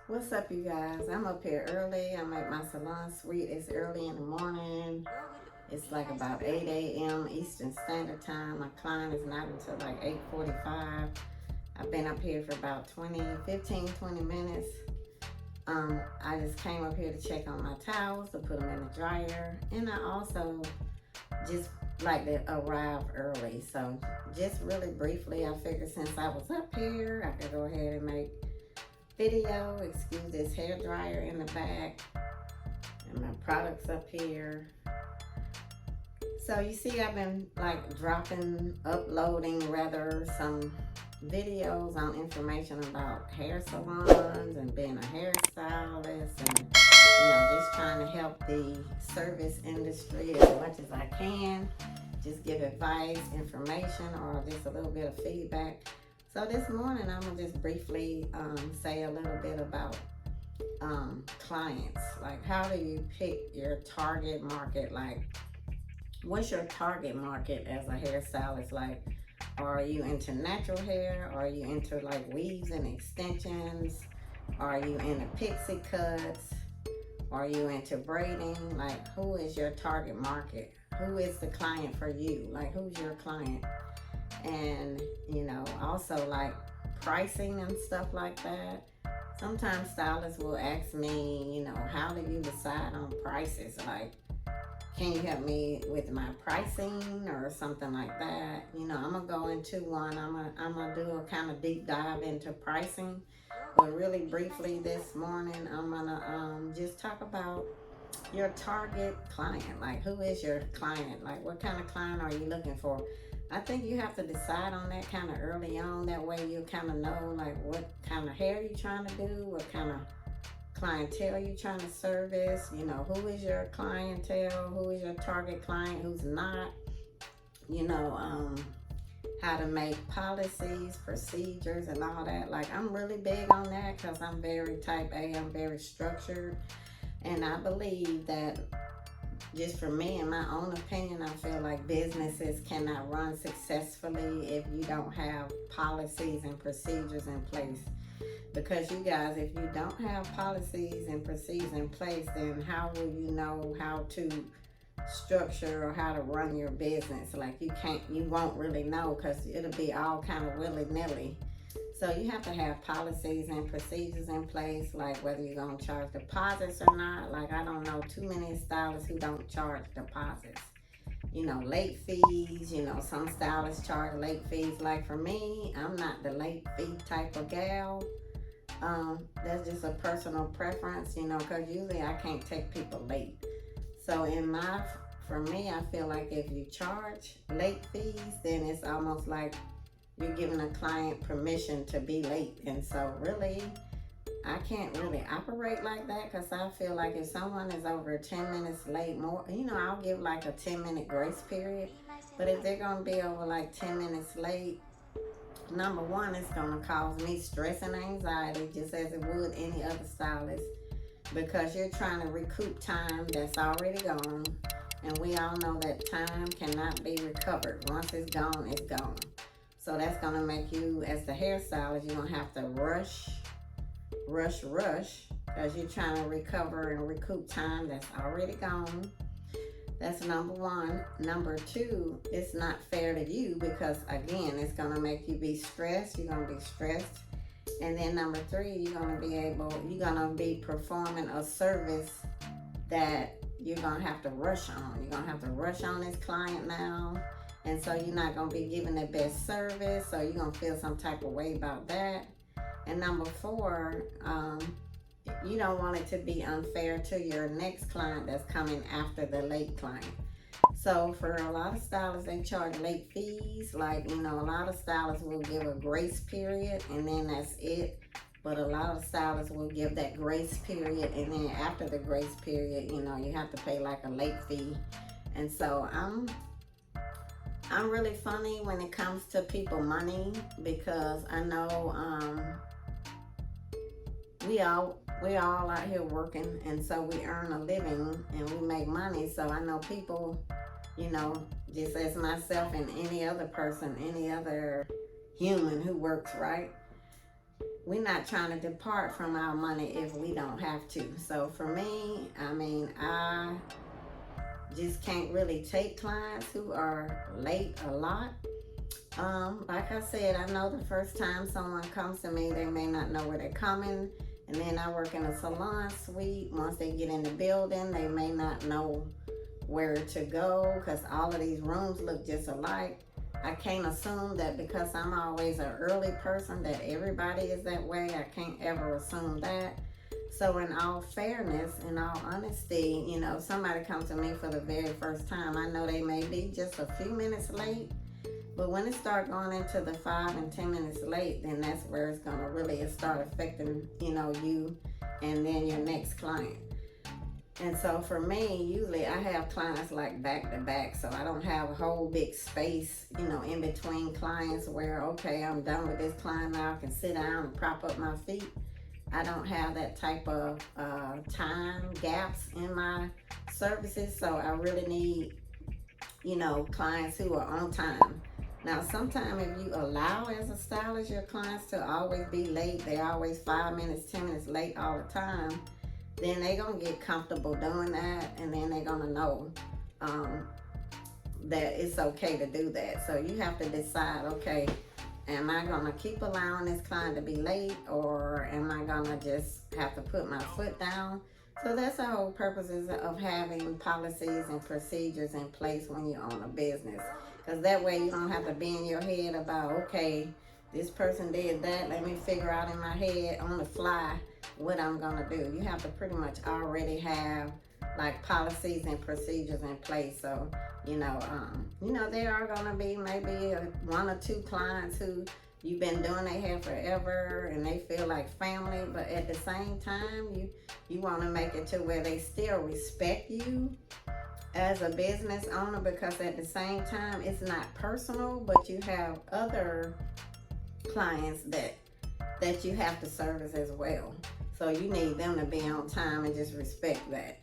What's up, you guys? I'm up here early. I'm at my salon suite. It's early in the morning. It's like about 8 a.m. Eastern Standard Time. My client is not until like 8:45. I've been up here for about 20 minutes. I just came up here to check on my towels, to put them in the dryer. And I also just like to arrive early. So just really briefly, I figured since I was up here, I could go ahead and make video. Excuse this hair dryer in the back and my products up here. So you see I've been like uploading rather some videos on information about hair salons and being a hairstylist, and just trying to help the service industry as much as I can. Just give advice, information, or just a little bit of feedback. So this morning, I'm gonna just briefly say a little bit about clients. Like, how do you pick your target market? Like, what's your target market as a hairstylist? Like, are you into natural hair? Are you into like weaves and extensions? Are you into pixie cuts? Are you into braiding? Like, who is your target market? Who is the client for you? Like, who's your client? And also like pricing and stuff like that. Sometimes stylists will ask me, how do you decide on prices? Like, can you help me with my pricing or something like that? I'm gonna go into one. I'm gonna do a kind of deep dive into pricing, but really briefly this morning, I'm gonna just talk about your target client. Like, who is your client? Like, what kind of client are you looking for? I think you have to decide on that kind of early on. That way you kind of know like what kind of hair you're trying to do, what kind of clientele you're trying to service. Who is your clientele, who is your target client, who's not. How to make policies, procedures, and all that. Like, I'm really big on that because I'm very type A. I'm very structured, and I believe that, just for me, in my own opinion, I feel like businesses cannot run successfully if you don't have policies and procedures in place. Because you guys, if you don't have policies and procedures in place, then how will you know how to structure or how to run your business? Like, you won't really know, because it'll be all kind of willy-nilly. So you have to have policies and procedures in place, like whether you're going to charge deposits or not. Like, I don't know too many stylists who don't charge deposits. Late fees, some stylists charge late fees. Like, for me, I'm not the late fee type of gal. That's just a personal preference, because usually I can't take people late. So for me, I feel like if you charge late fees, then it's almost like you're giving a client permission to be late. And so really, I can't really operate like that, because I feel like if someone is over 10 minutes late, I'll give like a 10-minute grace period. But if they're going to be over like 10 minutes late, number one, it's going to cause me stress and anxiety, just as it would any other stylist, because you're trying to recoup time that's already gone. And we all know that time cannot be recovered. Once it's gone, it's gone. So that's going to make you, as the hairstylist, you're going to have to rush, because you're trying to recover and recoup time that's already gone. That's number one. Number two, it's not fair to you, because, again, it's going to make you be stressed. You're going to be stressed. And then number three, you're going to be performing a service that you're going to have to rush on. You're going to have to rush on this client now. And so you're not going to be giving the best service, so you're going to feel some type of way about that. And number four, you don't want it to be unfair to your next client that's coming after the late client. So for a lot of stylists, they charge late fees. Like, a lot of stylists will give a grace period, and then that's it. But a lot of stylists will give that grace period, and then after the grace period, you have to pay like a late fee. And so I'm really funny when it comes to people money, because I know we all out here working, and so we earn a living and we make money. So I know people, just as myself and any other person, any other human who works, right? we're not trying to depart from our money if we don't have to. So for me, I mean, I just can't really take clients who are late a lot. Like I said, I know the first time someone comes to me, they may not know where they're coming. And then I work in a salon suite. Once they get in the building, they may not know where to go because all of these rooms look just alike. I can't assume that because I'm always an early person that everybody is that way. I can't ever assume that. So in all fairness, in all honesty, you know, if somebody comes to me for the very first time, I know they may be just a few minutes late. But when it starts going into the 5 and 10 minutes late, then that's where it's going to really start affecting, you know, you and then your next client. And so for me, usually I have clients like back to back. So I don't have a whole big space, you know, in between clients where, okay, I'm done with this client now. I can sit down and prop up my feet. I don't have that type of time gaps in my services. So I really need, you know, clients who are on time. Now, sometimes if you allow as a stylist your clients to always be late, they're always 5 minutes, 10 minutes late all the time, then they're going to get comfortable doing that, and then they're going to know that it's okay to do that. So you have to decide, okay, am I going to keep allowing this client to be late, or am I going to just have to put my foot down? So that's the whole purposes of having policies and procedures in place when you own a business. Because that way you don't have to be in your head about, okay, this person did that. Let me figure out in my head on the fly what I'm going to do. You have to pretty much already have like policies and procedures in place. So, you know, there are going to be maybe 1 or 2 clients who you've been doing their hair forever and they feel like family, but at the same time, you want to make it to where they still respect you as a business owner, because at the same time, it's not personal, but you have other clients that you have to service as well. So you need them to be on time and just respect that.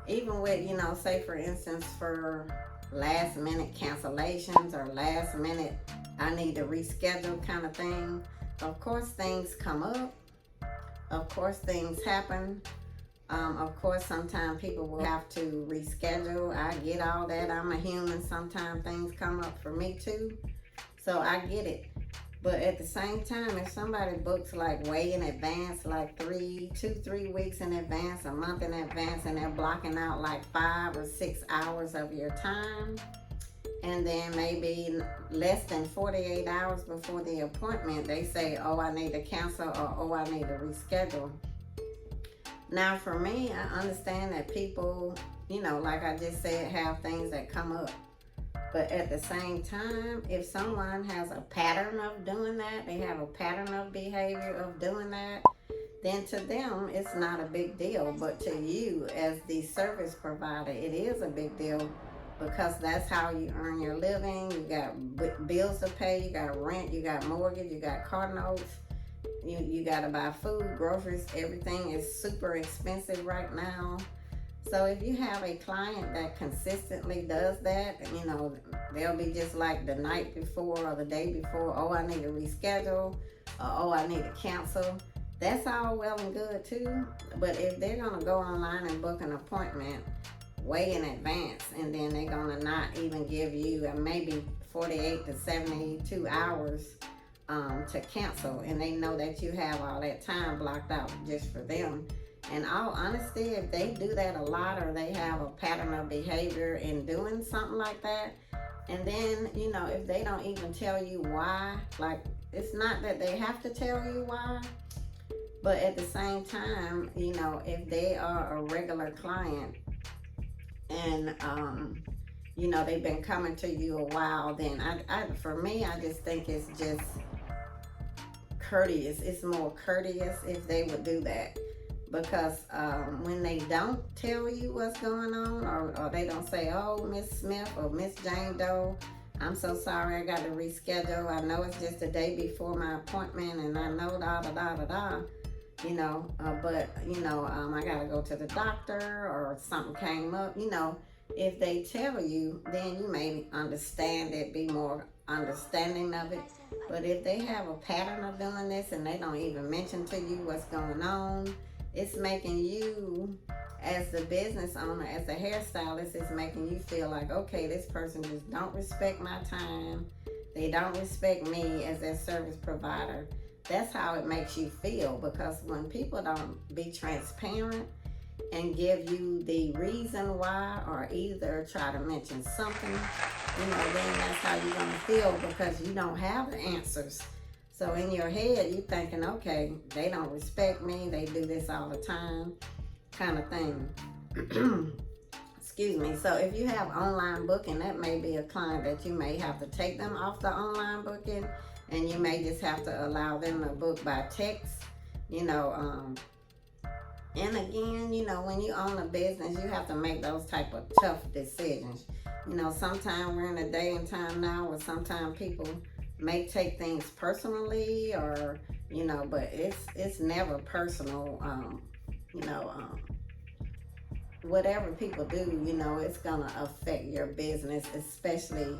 Even with, you know, say for instance, for last minute cancellations or last minute I need to reschedule kind of thing. Of course things come up. Of course things happen. Of course sometimes people will have to reschedule. I get all that. I'm a human. Sometimes things come up for me too. So I get it. But at the same time, if somebody books like way in advance, like 2-3 weeks in advance, a month in advance, and they're blocking out like 5 or 6 hours of your time, and then maybe less than 48 hours before the appointment, they say, oh, I need to cancel, or oh, I need to reschedule. Now for me, I understand that people, you know, like I just said, have things that come up. But at the same time, if someone has a pattern of doing that, they have a pattern of behavior of doing that, then to them, it's not a big deal. But to you as the service provider, it is a big deal, because that's how you earn your living. You got bills to pay, you got rent, you got mortgage, you got car notes, you got to buy food, groceries. Everything is super expensive right now. So if you have a client that consistently does that, you know, they'll be just like the night before or the day before, oh, I need to reschedule, or oh, I need to cancel. That's all well and good too. But if they're going to go online and book an appointment way in advance, and then they're going to not even give you maybe 48 to 72 hours to cancel, and they know that you have all that time blocked out just for them. In all honesty, if they do that a lot, or they have a pattern of behavior in doing something like that, and then, you know, if they don't even tell you why, like, it's not that they have to tell you why, but at the same time, you know, if they are a regular client and, you know, they've been coming to you a while, then for me, I just think it's just courteous. It's more courteous if they would do that. Because when they don't tell you what's going on, or they don't say, oh, Miss Smith or Miss Jane Doe, I'm so sorry, I got to reschedule. I know it's just the day before my appointment, and I know da-da-da-da-da, you know, but, you know, I got to go to the doctor, or something came up. You know, if they tell you, then you may understand it, be more understanding of it. But if they have a pattern of doing this and they don't even mention to you what's going on, it's making you, as the business owner, as a hairstylist, it's making you feel like, okay, this person just don't respect my time. They don't respect me as their service provider. That's how it makes you feel, because when people don't be transparent and give you the reason why, or either try to mention something, you know, then that's how you're gonna feel, because you don't have the answers. So in your head, you thinking, okay, they don't respect me, they do this all the time, kind of thing. Excuse me. So if you have online booking, that may be a client that you may have to take them off the online booking, and you may just have to allow them to book by text, you know. And again, you know, when you own a business, you have to make those type of tough decisions. You know, sometimes we're in a day and time now where sometimes people may take things personally, or, you know, but it's never personal. Whatever people do, you know, it's gonna affect your business, especially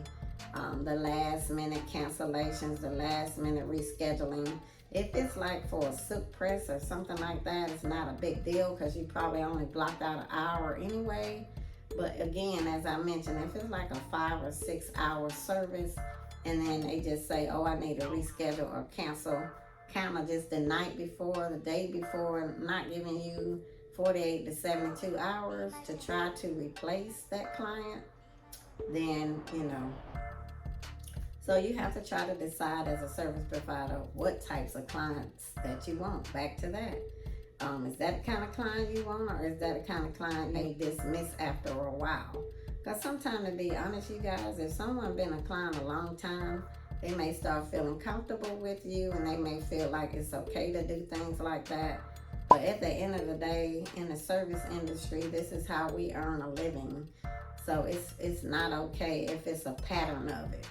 the last minute cancellations, the last minute rescheduling. If it's like for a silk press or something like that, it's not a big deal, because you probably only blocked out an hour anyway. But again, as I mentioned, if it's like a 5 or 6 hour service, and then they just say, oh, I need to reschedule or cancel kind of just the night before, the day before, not giving you 48 to 72 hours to try to replace that client, then, you know. So you have to try to decide as a service provider what types of clients that you want. Back to that. Is that the kind of client you want, or is that the kind of client they dismiss after a while? Because sometimes, to be honest, you guys, if someone been a client a long time, they may start feeling comfortable with you, and they may feel like it's okay to do things like that. But at the end of the day, in the service industry, this is how we earn a living. So it's not okay if it's a pattern of it.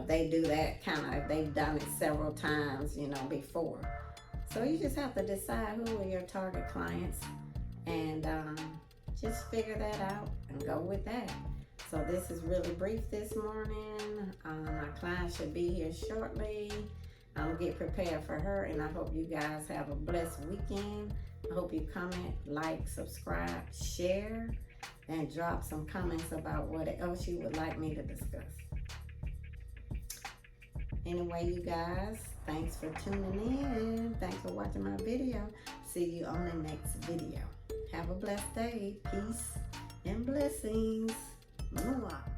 They do that if they've done it several times, you know, before. So you just have to decide who are your target clients, and just figure that out and go with that. So this is really brief this morning. My client should be here shortly. Get prepared for her, and I hope you guys have a blessed weekend. I hope you comment, like, subscribe, share, and drop some comments about what else you would like me to discuss. Anyway, you guys, thanks for tuning in. Thanks for watching my video. See you on the next video. Have a blessed day. Peace and blessings. Mwah.